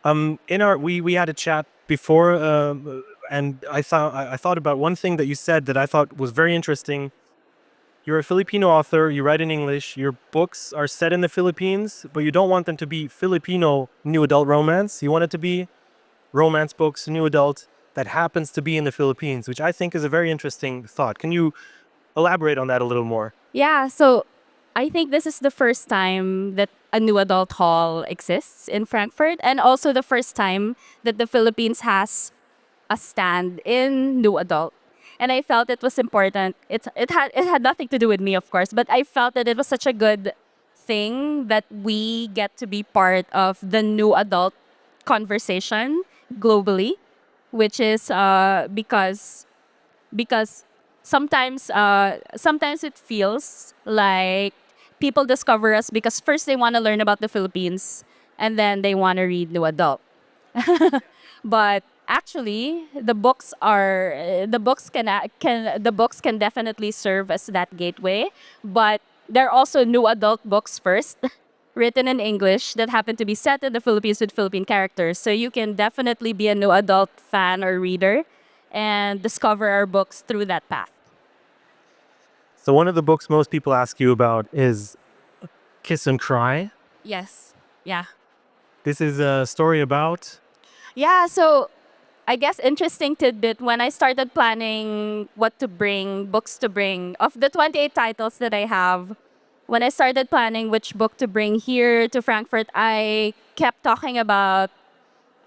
In our we had a chat before, and I thought about one thing that you said that I thought was very interesting. You're a Filipino author. You write in English. Your books are set in the Philippines, but you don't want them to be Filipino new adult romance. You want it to be romance books, new adult, that happens to be in the Philippines, which I think is a very interesting thought. Can you elaborate on that a little more? Yeah, so I think this is the first time that a new adult hall exists in Frankfurt, and also the first time that the Philippines has a stand in new adult. And I felt it was important. It had nothing to do with me, of course, but I felt that it was such a good thing that we get to be part of the new adult conversation globally, which is because sometimes it feels like people discover us because first they want to learn about the Philippines and then they want to read new adult. But actually, the books can definitely serve as that gateway. But they're also new adult books first, written in English that happen to be set in the Philippines with Philippine characters. So you can definitely be a new adult fan or reader and discover our books through that path. So one of the books most people ask you about is Kiss and Cry. Yes. Yeah. This is a story about. Yeah, so I guess interesting tidbit when I started planning what to bring, books to bring, of the 28 titles that I have, when I started planning which book to bring here to Frankfurt, I kept talking about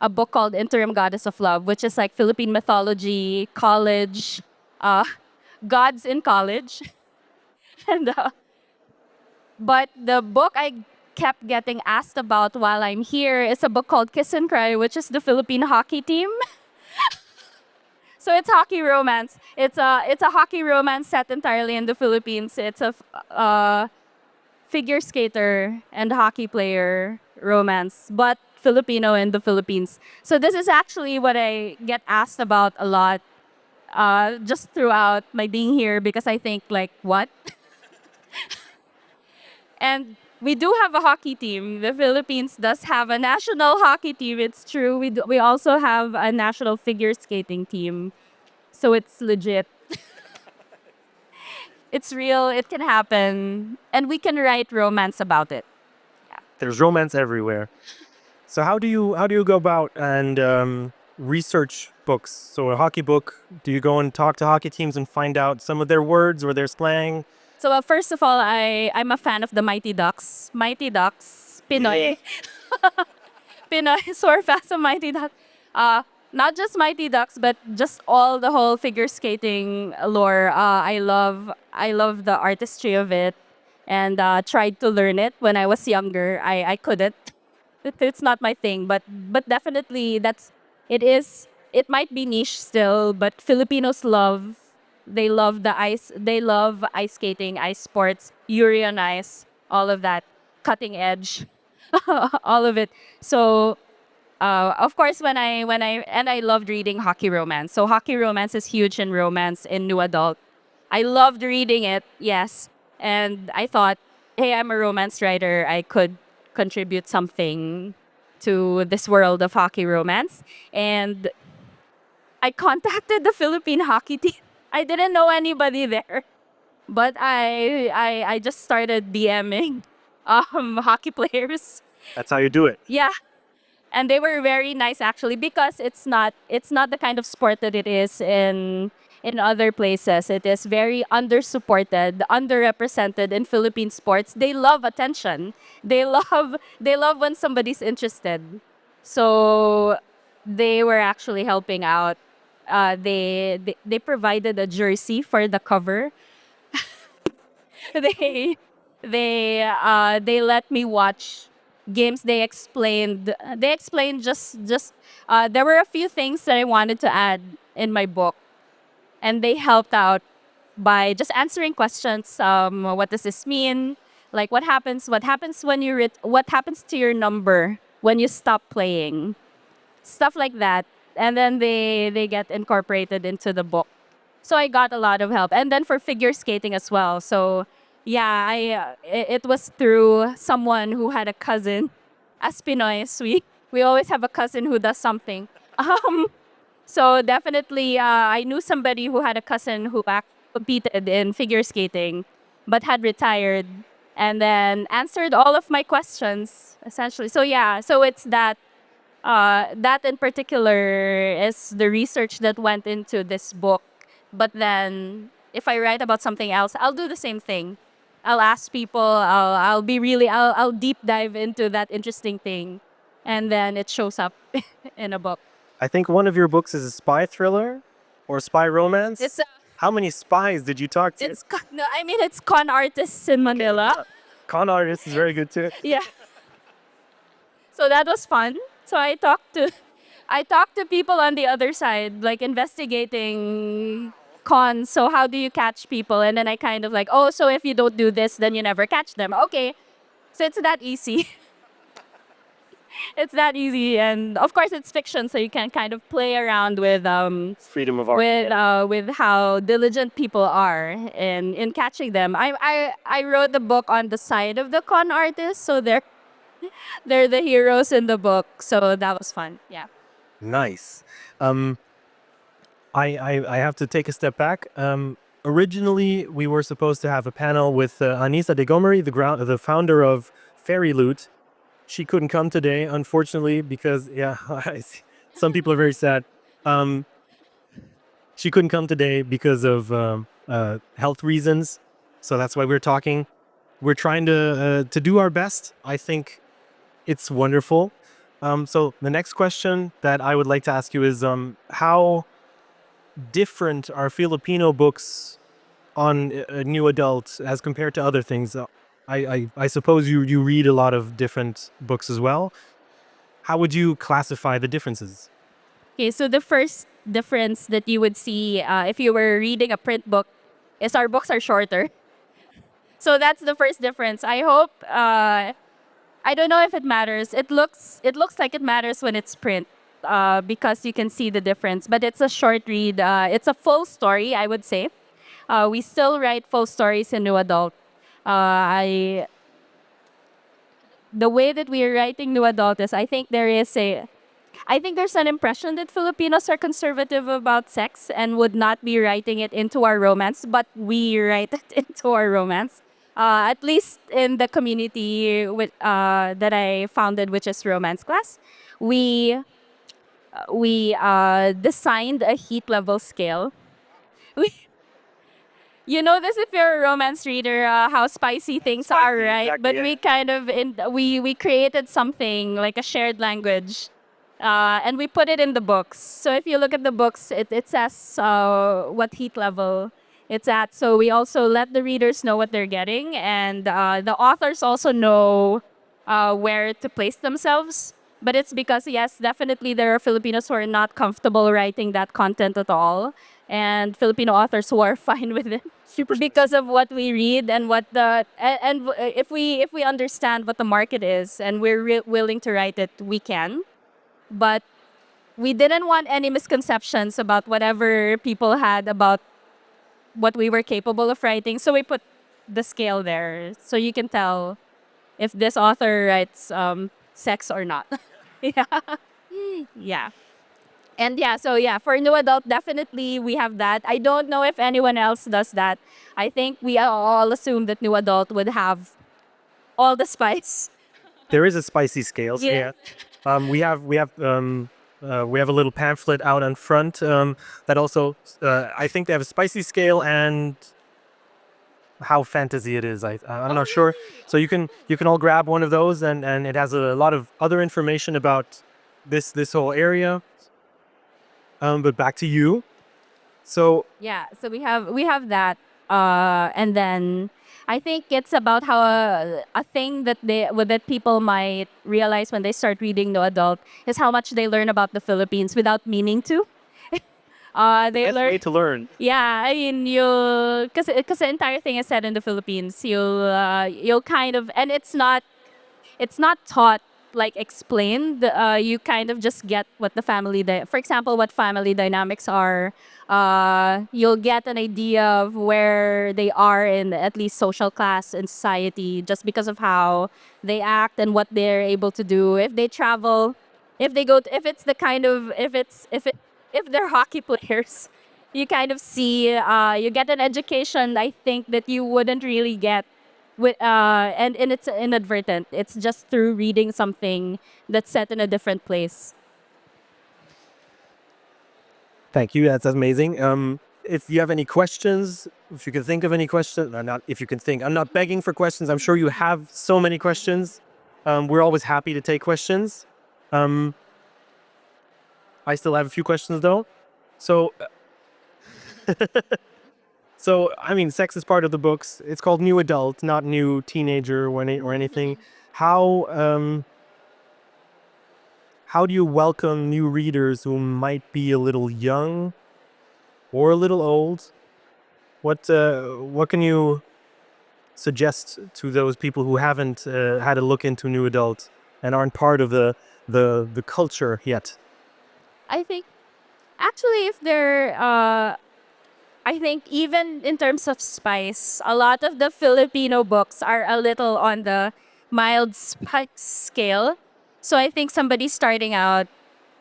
a book called Interim Goddess of Love, which is like Philippine mythology, college, uh, gods in college. and But the book I kept getting asked about while I'm here is a book called Kiss and Cry, which is the Philippine hockey team. So it's hockey romance. It's a hockey romance set entirely in the Philippines. It's a figure skater and hockey player romance, but Filipino in the Philippines. So this is actually what I get asked about a lot, just throughout my being here because I think like what. And we do have a hockey team. The Philippines does have a national hockey team. It's true. We also have a national figure skating team. So it's legit. It's real. It can happen. And we can write romance about it. There's romance everywhere. So how do you go about and research books? So a hockey book, do you go and talk to hockey teams and find out some of their words or their slang? So first of all, I'm a fan of the Mighty Ducks. Mighty Ducks, Pinoy. Pinoy, so fast of Mighty Ducks. Not just Mighty Ducks, but just all the whole figure skating lore. I love the artistry of it, and tried to learn it when I was younger. I couldn't. It's not my thing, but definitely it is. It might be niche still, but Filipinos love. They love the ice. They love ice skating, ice sports, Yuri on ice, all of that, cutting edge, all of it. So of course, I loved reading hockey romance. So hockey romance is huge in romance in new adult. I loved reading it, yes, and I thought, hey, I'm a romance writer. I could contribute something to this world of hockey romance, and I contacted the Philippine hockey team. I didn't know anybody there, but I just started DMing hockey players. That's how you do it. Yeah, and they were very nice actually because it's not the kind of sport that it is in other places. It is very undersupported, underrepresented in Philippine sports. They love attention. They love when somebody's interested. So they were actually helping out. They provided a jersey for the cover. they they let me watch games. They explained just there were a few things that I wanted to add in my book, and they helped out by just answering questions. What does this mean? Like what happens when what happens to your number when you stop playing, stuff like that. And then they get incorporated into the book. So I got a lot of help, and then for figure skating as well. So yeah, it was through someone who had a cousin, as Pinoy as we. We always have a cousin who does something. Um, so definitely, I knew somebody who had a cousin who competed in figure skating, but had retired and then answered all of my questions essentially. So yeah, so it's that that in particular is the research that went into this book. But then if I write about something else, I'll do the same thing. I'll ask people, I'll be really, I'll deep dive into that interesting thing. And then it shows up in a book. I think one of your books is a spy thriller or spy romance. It's a, How many spies did you talk to? no, I mean, it's con artists in Manila. Con artist is very good too. Yeah. So that was fun. So I talked to people on the other side, like investigating cons. So how do you catch people? And then I kind of like, oh, so if you don't do this, then you never catch them. Okay. So it's that easy. It's that easy, and of course it's fiction, so you can kind of play around with Freedom of art. with how diligent people are in catching them. I wrote the book on the side of the con artists, so they're the heroes in the book. So that was fun. Yeah. Nice. I have to take a step back. Originally, we were supposed to have a panel with Anissa de Gomery, the founder of Fairy Loot. She couldn't come today, unfortunately, because yeah, some people are very sad. She couldn't come today because of health reasons, so that's why we're talking. We're trying to do our best. I think it's wonderful. So the next question that I would like to ask you is how different are Filipino books on a new adult as compared to other things? I suppose you read a lot of different books as well. How would you classify the differences? Okay, so the first difference that you would see if you were reading a print book is our books are shorter. So that's the first difference. I hope I don't know if it matters. It looks like it matters when it's print because you can see the difference. But it's a short read. It's a full story, I would say. We still write full stories in New Adult. I the way that we are writing New Adult is I think there's an impression that Filipinos are conservative about sex and would not be writing it into our romance, but we write it into our romance. At least in the community that I founded, which is RomanceClass, we we designed a heat level scale. We, you know this if you're a romance reader, how spicy things are, right? Exactly, But yeah. we kind of we created something like a shared language, and we put it in the books. So if you look at the books, it says what heat level it's at. So we also let the readers know what they're getting, and the authors also know where to place themselves. But it's because, yes, definitely there are Filipinos who are not comfortable writing that content at all, and Filipino authors who are fine with it because of what we read and what the and if we understand what the market is and we're willing to write it, we can. But we didn't want any misconceptions about whatever people had about what we were capable of writing, so we put the scale there so you can tell if this author writes sex or not. Yeah. Yeah. And yeah, so yeah, for new adult, definitely we have that. I don't know if anyone else does that. I think we all assume that new adult would have all the spice. There is a spicy scales. Yeah. Yeah. We have a little pamphlet out in front that also I think they have a spicy scale and how fantasy it is. I'm not sure. So you can all grab one of those and it has a lot of other information about this whole area. But back to you. So Yeah, so we have that, and then I think it's about how a thing that that people might realize when they start reading the adult is how much they learn about the Philippines without meaning to. They best learn. way to learn. Yeah, I mean you'll because the entire thing is set in the Philippines. You'll kind of, and it's not taught like explained. You kind of just get what the for example, what family dynamics are. You'll get an idea of where they are in at least social class in society just because of how they act and what they're able to do if they travel. If they go, if it's the kind of, if they're hockey players, you kind of see, you get an education. I think that you wouldn't really get with, and it's inadvertent. It's just through reading something that's set in a different place. Thank you. That's amazing. If you have any questions, if you can think of any questions, or not, if you can think, I'm not begging for questions. I'm sure you have so many questions. We're always happy to take questions. Um, I still have a few questions though. So, so I mean, sex is part of the books. It's called New Adult, not New Teenager or anything. How how do you welcome new readers who might be a little young or a little old? What can you suggest to those people who haven't had a look into New Adult and aren't part of the culture yet? I think actually, if they're, I think even in terms of spice, a lot of the Filipino books are a little on the mild spice scale. So I think somebody starting out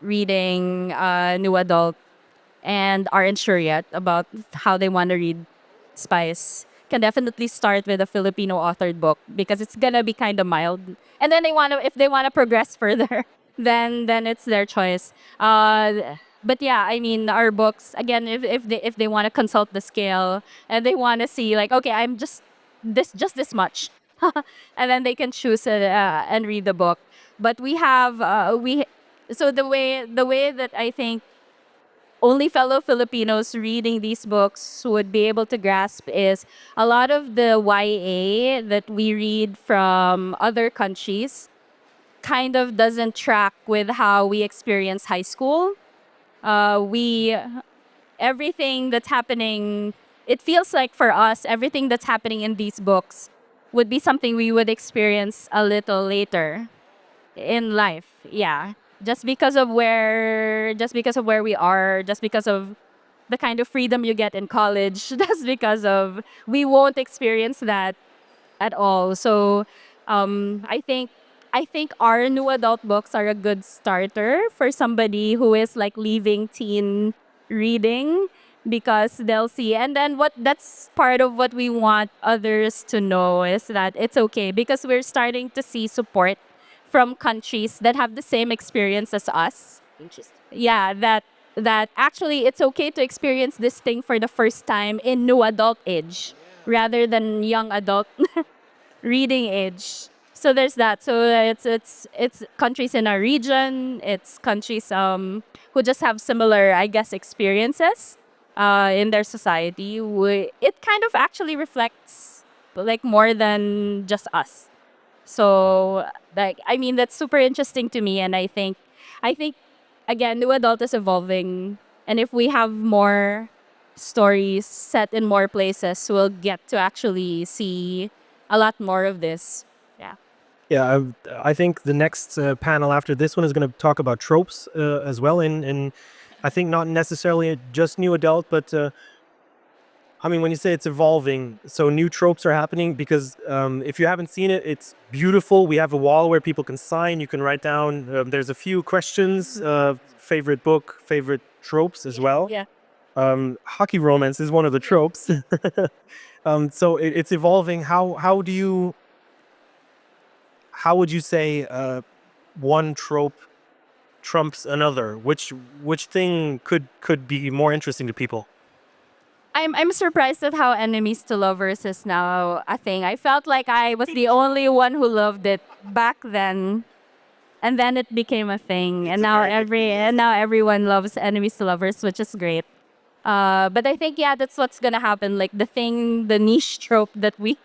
reading New Adult and aren't sure yet about how they want to read spice can definitely start with a Filipino authored book because it's gonna be kind of mild. And then they want to, if they want to progress further, then it's their choice. But yeah, I mean, our books again, if they want to consult the scale and they want to see like, okay, I'm just this much, and then they can choose it and read the book. But we have we so the way that I think only fellow Filipinos reading these books would be able to grasp is a lot of the YA that we read from other countries kind of doesn't track with how we experience high school. We everything that's happening, it feels like for us, everything that's happening in these books would be something we would experience a little later in life. Yeah. Just because of where we are, just because of the kind of freedom you get in college, just because of we won't experience that at all. So I think our new adult books are a good starter for somebody who is like leaving teen reading because they'll see, and then what that's part of what we want others to know is that it's okay because we're starting to see support from countries that have the same experience as us. Yeah, that actually it's okay to experience this thing for the first time in new adult age rather than young adult reading age. So there's that. So it's countries in our region. It's countries who just have similar, I guess, experiences in their society. It kind of actually reflects like more than just us. So like I mean that's super interesting to me, and I think again new adult is evolving, and if we have more stories set in more places, we'll get to actually see a lot more of this. Yeah. Yeah, I think the next panel after this one is going to talk about tropes as well. In I think not necessarily just New Adult, but I mean, when you say it's evolving, so new tropes are happening because if you haven't seen it, it's beautiful. We have a wall where people can sign. You can write down. There's a few questions, favorite book, favorite tropes as well. Yeah. Hockey romance is one of the tropes. So it's evolving. How would you say one trope trumps another? Which thing could be more interesting to people? I'm surprised at how enemies to lovers is now a thing. I felt like I was the only one who loved it back then. And then it became a thing. And now everyone loves enemies to lovers, which is great. But I think yeah, that's what's gonna happen. Like the niche trope that we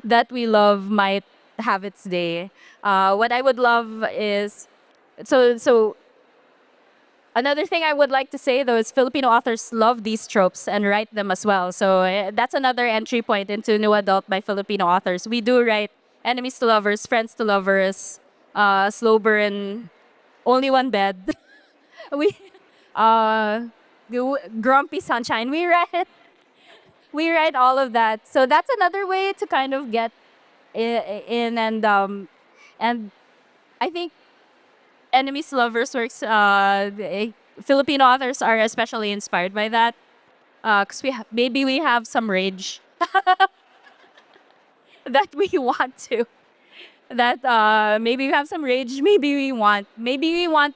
that we love might have its day. What I would love is so another thing I would like to say though is Filipino authors love these tropes and write them as well. So that's another entry point into new adult by Filipino authors. We do write enemies to lovers, friends to lovers, slow burn, only one bed. we grumpy sunshine. We write all of that. So that's another way to kind of get in, and I think enemies to lovers works. Filipino authors are especially inspired by that. Because maybe we have some rage that we want to. That maybe we have some rage. Maybe we want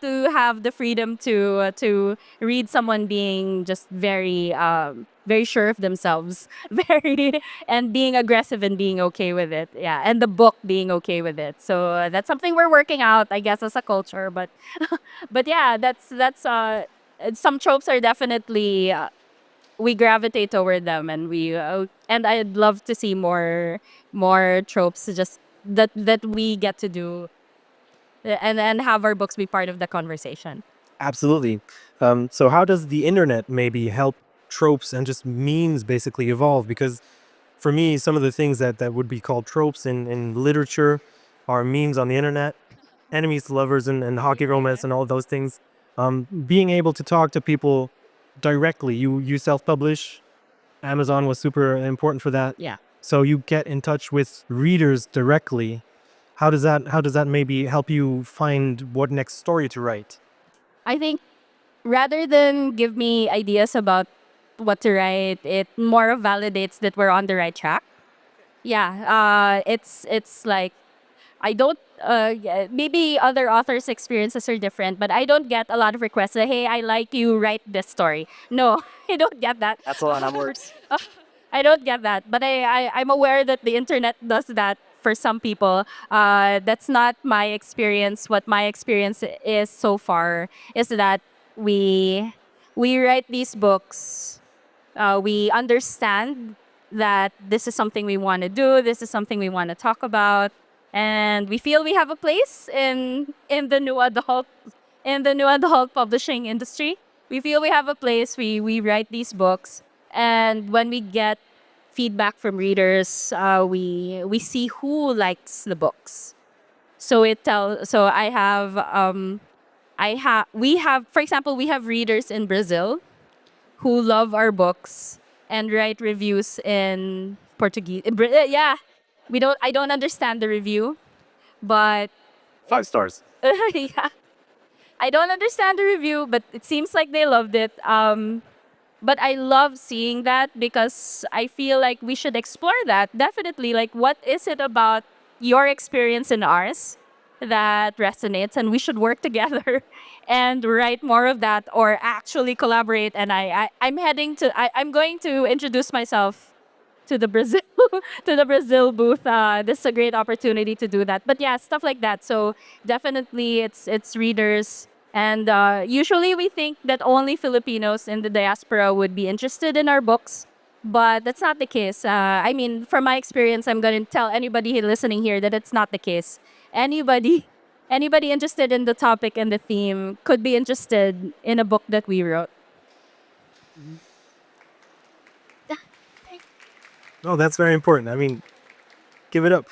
to have the freedom to read someone being just very sure of themselves, very and being aggressive and being okay with it. Yeah, and the book being okay with it. So that's something we're working out, I guess, as a culture. But yeah, that's some tropes are definitely we gravitate toward them, and and I'd love to see more tropes just that we get to do, and have our books be part of the conversation. Absolutely. So how does the internet maybe help tropes and just memes basically evolve? Because for me, some of the things that would be called tropes in literature are memes on the internet, enemies to lovers and hockey romance and all those things. Being able to talk to people directly, you self-publish. Amazon was super important for that. Yeah. So you get in touch with readers directly. How does that maybe help you find what next story to write? I think rather than give me ideas about what to write, it more validates that we're on the right track. Yeah, it's like I don't. Yeah, maybe other authors' experiences are different, but I don't get a lot of requests. That, hey, I like you. Write this story. No, I don't get that. That's a lot of words. I don't get that. But I'm aware that the internet does that for some people. That's not my experience. What my experience is so far is that we we write these books, we understand that this is something we want to do, this is something we want to talk about, and we feel we have a place in the new adult publishing industry. We feel we have a place. We write these books, and when we get feedback from readers, we see who likes the books. So I have we have, for example, we have readers in Brazil who love our books and write reviews in Portuguese. Yeah, I don't understand the review, but 5 stars. yeah, I don't understand the review, but it seems like they loved it. But I love seeing that because I feel like we should explore that. Definitely. Like, what is it about your experience and ours that resonates? And we should work together and write more of that, or actually collaborate. And I'm going to introduce myself to the Brazil to the Brazil booth. This is a great opportunity to do that. But yeah, stuff like that. So definitely, it's readers, and usually we think that only Filipinos in the diaspora would be interested in our books, but that's not the case. I mean, from my experience, I'm going to tell anybody listening here that it's not the case. Anybody. Anybody interested in the topic and the theme could be interested in a book that we wrote. Oh, that's very important. I mean, give it up.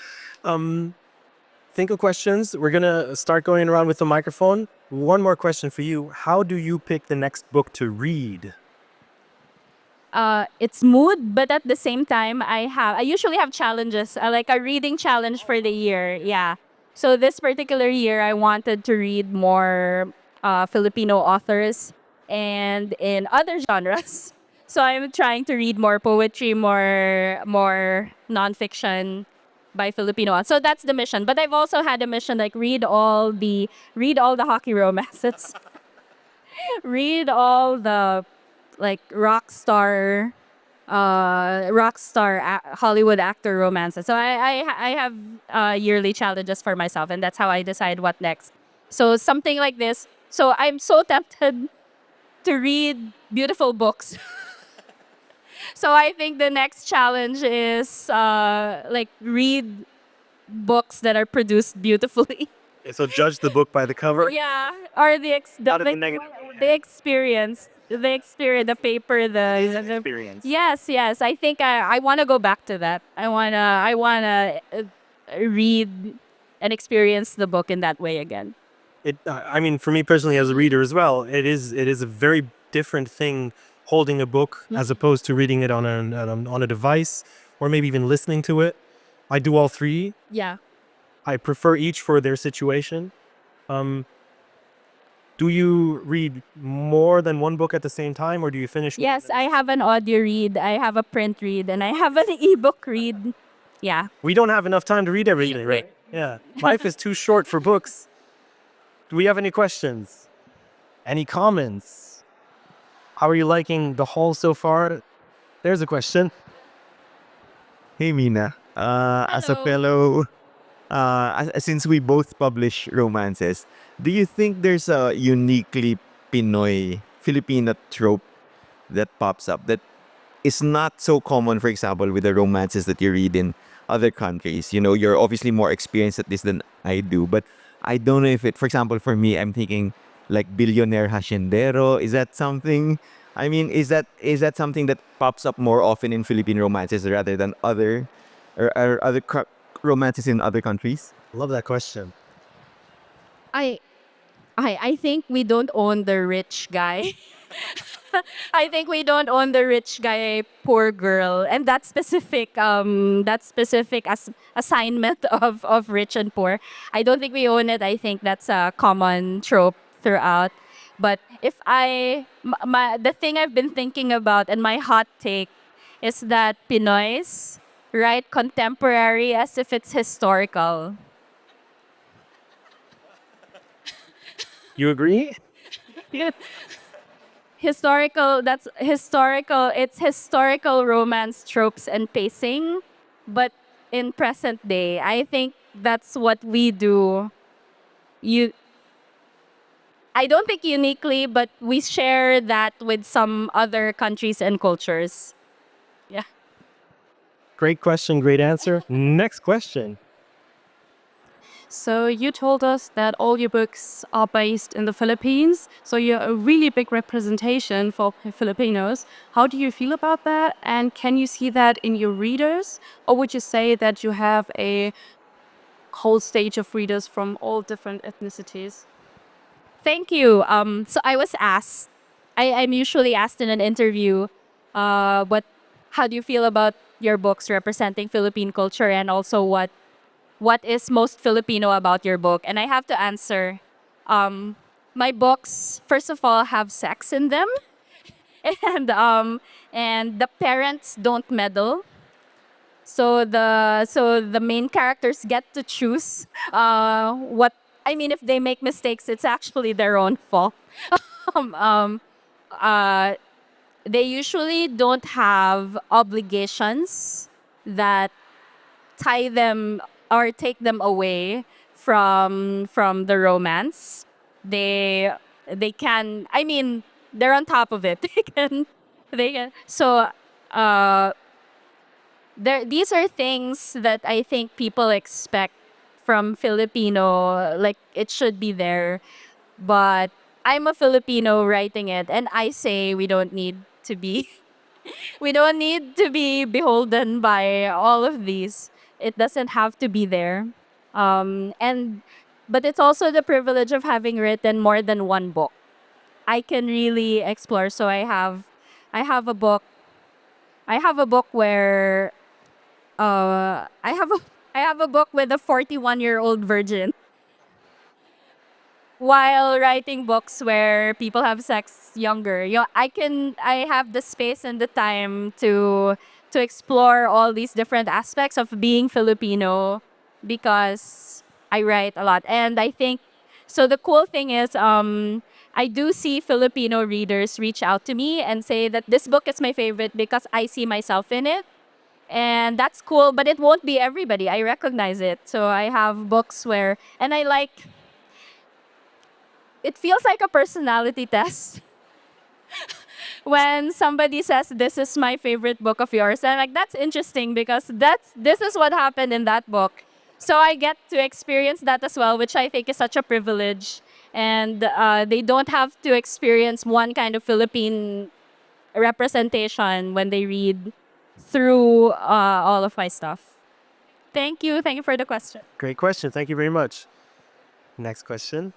Um, think of questions. We're gonna start going around with the microphone. One more question for you. How do you pick the next book to read? It's mood, but at the same time, I usually have challenges, like a reading challenge for the year. Yeah. So this particular year, I wanted to read more Filipino authors and in other genres. So I'm trying to read more poetry, more nonfiction by Filipino authors. So that's the mission. But I've also had a mission like read all the hockey romances, read all the like Hollywood actor romances. So I have yearly challenges for myself, and that's how I decide what next. So something like this. So I'm so tempted to read beautiful books. So I think the next challenge is like read books that are produced beautifully. So judge the book by the cover. Yeah, or Not in the negative. the paper, the Experience. yes. I think I want to go back to that. I wanna read and experience the book in that way again. I mean, for me personally, as a reader as well, it is a very different thing holding a book as opposed to reading it on a device or maybe even listening to it. I do all three. Yeah. I prefer each for their situation. Um, Do you read more than one book at the same time, or do you finish one? Yes, I have an audio read, I have a print read, and I have an ebook read. Yeah. We don't have enough time to read everything, right? Yeah. Life is too short for books. Do we have any questions? Any comments? How are you liking the haul so far? There's a question. Hey Mina, as a Hello. fellow, since we both publish romances, do you think there's a uniquely Pinoy Filipino trope that pops up that is not so common, for example, with the romances that you read in other countries? You know, you're obviously more experienced at this than I do, but I don't know if it, for example, for me, I'm thinking like billionaire haciendero. Is that something? I mean, is that something that pops up more often in Philippine romances rather than or other romances in other countries? Love that question. I I think we don't own the rich guy. I think we don't own the rich guy, poor girl, and that specific assignment of rich and poor. I don't think we own it. I think that's a common trope throughout. But if the thing I've been thinking about and my hot take is that Pinoys write contemporary as if it's historical. You agree? It's historical romance tropes and pacing, but in present day I think that's what we do. You I don't think uniquely, but we share that with some other countries and cultures. Yeah. Great question, great answer. Next question. So you told us that all your books are based in the Philippines. So you're a really big representation for Filipinos. How do you feel about that? And can you see that in your readers? Or would you say that you have a whole stage of readers from all different ethnicities? Thank you. So I was asked, I'm usually asked in an interview, what how do you feel about your books representing Philippine culture, and also what is most Filipino about your book? And I have to answer, my books, first of all, have sex in them, and the parents don't meddle. So the main characters get to choose what. I mean, if they make mistakes, it's actually their own fault. Um, um, uh, they usually don't have obligations that tie them or take them away from the romance. They can. I mean, they're on top of it. They can. So these are things that I think people expect from Filipino, like it should be there. But I'm a Filipino writing it, and I say we don't need to be we don't need to be beholden by all of these. It doesn't have to be there. And but it's also the privilege of having written more than one book. I can really explore. So I have a book I have a book where I have a I have a book with a 41-year-old virgin, while writing books where people have sex younger. I have the space and the time to explore all these different aspects of being Filipino because I write a lot. And I think so the cool thing is, I do see Filipino readers reach out to me and say that this book is my favorite because I see myself in it. And that's cool, but it won't be everybody. I recognize it. So I have books where, and I like, it feels like a personality test when somebody says this is my favorite book of yours, and like that's interesting because this is what happened in that book. So I get to experience that as well, which I think is such a privilege. And they don't have to experience one kind of Philippine representation when they read through all of my stuff. Thank you. Thank you for the question. Great question. Thank you very much. Next question.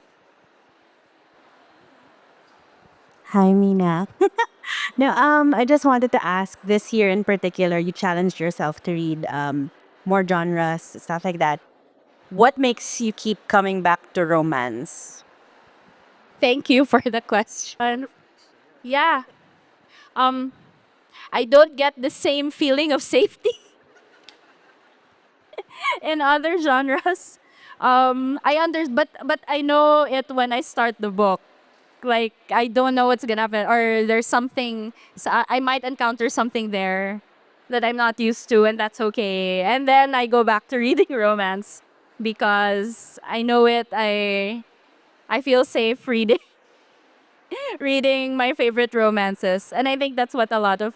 Hi, Mina. No, I just wanted to ask this year in particular, you challenged yourself to read more genres, stuff like that. What makes you keep coming back to romance? Thank you for the question. Yeah. Um, I don't get the same feeling of safety in other genres. But I know it when I start the book. Like I don't know what's gonna happen, or there's something. So I might encounter something there that I'm not used to, and that's okay. And then I go back to reading romance because I know it. I feel safe reading reading my favorite romances, and I think that's what a lot of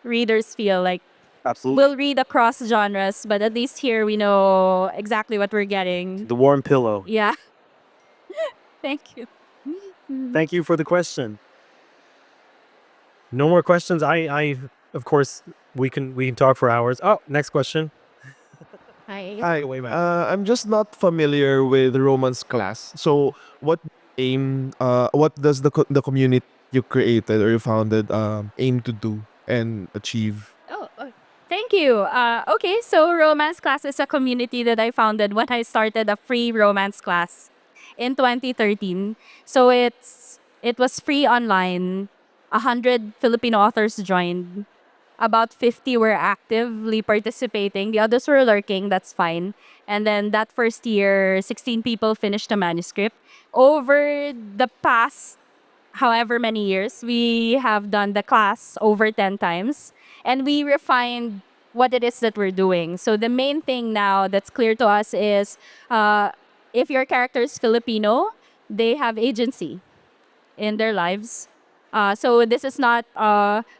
readers feel like. Absolutely. We'll read across genres, but at least here we know exactly what we're getting. The warm pillow. Yeah. Thank you. Thank you for the question. No more questions. Of course, we can talk for hours. Oh, next question. Hi. Hi, I'm just not familiar with romance class. So, what does the community you created or you founded aim to do and achieve? Oh, thank you. Okay, so Romance Class is a community that I founded when I started a free romance class in 2013. So it was free online. 100 Filipino authors joined. About 50 were actively participating. The others were lurking. That's fine. And then that first year, 16 people finished the manuscript. Over the past however many years, we have done the class over 10 times and we refined what it is that we're doing. So the main thing now that's clear to us is if your character is Filipino, they have agency in their lives. So this is not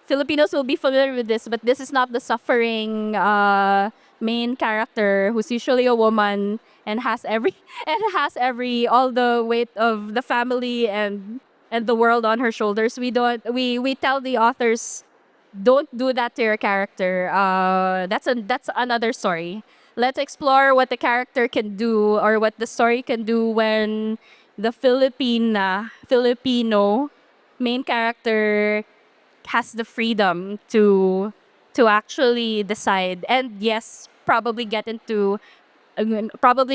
Filipinos will be familiar with this, but this is not the suffering main character who's usually a woman and has every and has every all the weight of the family and the world on her shoulders. We tell the authors don't do that to your character. That's another story. Let's explore what the character can do or what the story can do when the Filipino main character has the freedom to actually decide and yes, probably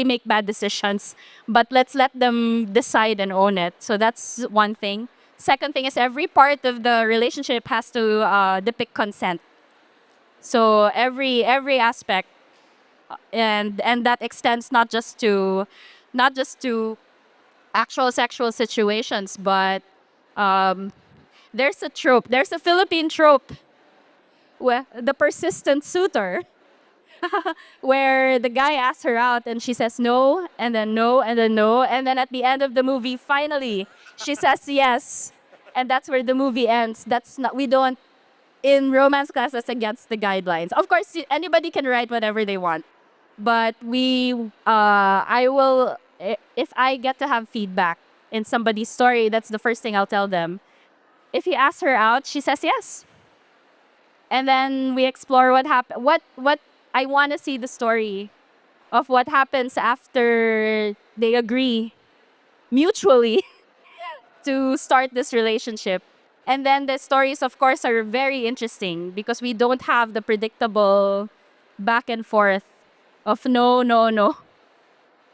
make bad decisions, but let's let them decide and own it. So that's one thing. Second thing is every part of the relationship has to depict consent. So every aspect, and that extends not just to actual sexual situations, but um, there's a trope. There's a Philippine trope where the persistent suitor, where the guy asks her out and she says no, and then no, and then no, and then at the end of the movie, finally, she says yes, and that's where the movie ends. That's not we don't in romance class. That's against the guidelines. Of course, anybody can write whatever they want, but I will if I get to have feedback in somebody's story, that's the first thing I'll tell them. If you ask her out, she says yes, and then we explore what happened. What I want to see the story of what happens after they agree mutually to start this relationship. And then the stories, of course, are very interesting because we don't have the predictable back and forth of no, no, no.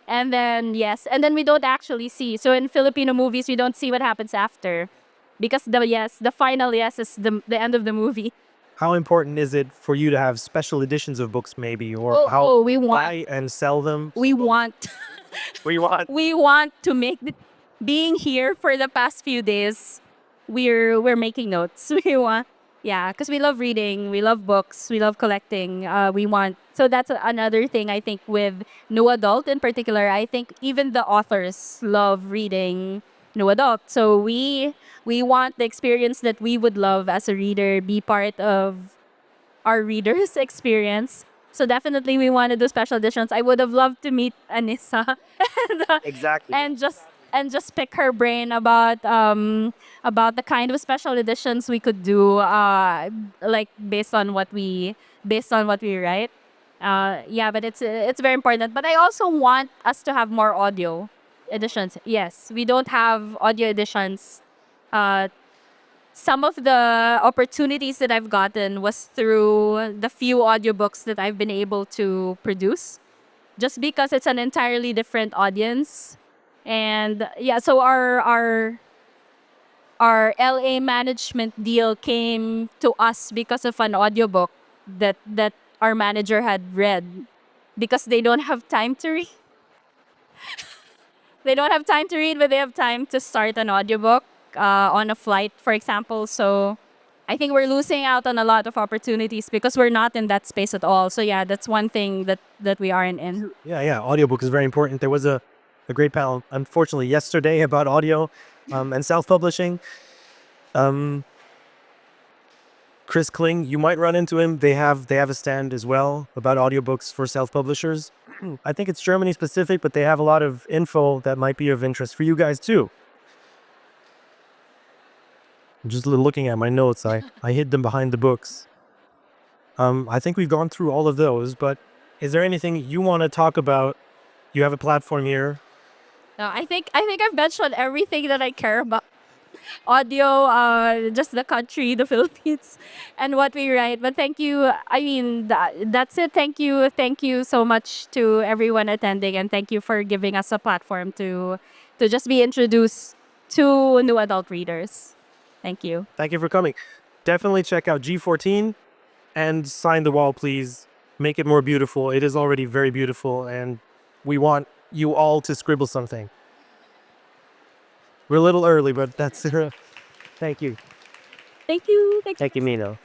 And then, yes. And then we don't actually see. So in Filipino movies, we don't see what happens after because the final yes is the end of the movie. How important is it for you to have special editions of books, maybe, or We want. buy and sell them? We want. We want. We want to make being here for the past few days. We're making notes. We want, yeah, because we love reading, we love books, we love collecting. We want, so that's another thing I think with new adult in particular. I think even the authors love reading new adult. So we want the experience that we would love as a reader be part of our readers' experience. So definitely we want to do special editions. I would have loved to meet Anissa Exactly. and just pick her brain about the kind of special editions we could do like based on what we write. Yeah, but it's very important. But I also want us to have more audio editions. Yes, we don't have audio editions. Some of the opportunities that I've gotten was through the few audiobooks that I've been able to produce, just because it's an entirely different audience. And yeah, so our LA management deal came to us because of an audiobook that our manager had read, because they don't have time to read. They don't have time to read, but they have time to start an audiobook on a flight, for example. So I think we're losing out on a lot of opportunities because we're not in that space at all. So yeah, that's one thing that we aren't in. Yeah. Audiobook is very important. There was a great panel, unfortunately, yesterday about audio and self-publishing. Chris Kling, you might run into him. They have a stand as well about audiobooks for self-publishers. I think it's Germany specific, but they have a lot of info that might be of interest for you guys too. I'm just looking at my notes. I hid them behind the books. I think we've gone through all of those, but is there anything you want to talk about? You have a platform here. No, I think I've mentioned everything that I care about. Audio, just the country, the Philippines, and what we write. But thank you. I mean, that's it. Thank you so much to everyone attending, and thank you for giving us a platform to just be introduced to new adult readers. Thank you. Thank you for coming. Definitely check out G14 and sign the wall, please. Make it more beautiful. It is already very beautiful, and we want you all to scribble something. We're a little early, but that's thank you. Thank you. Thank you, Mino.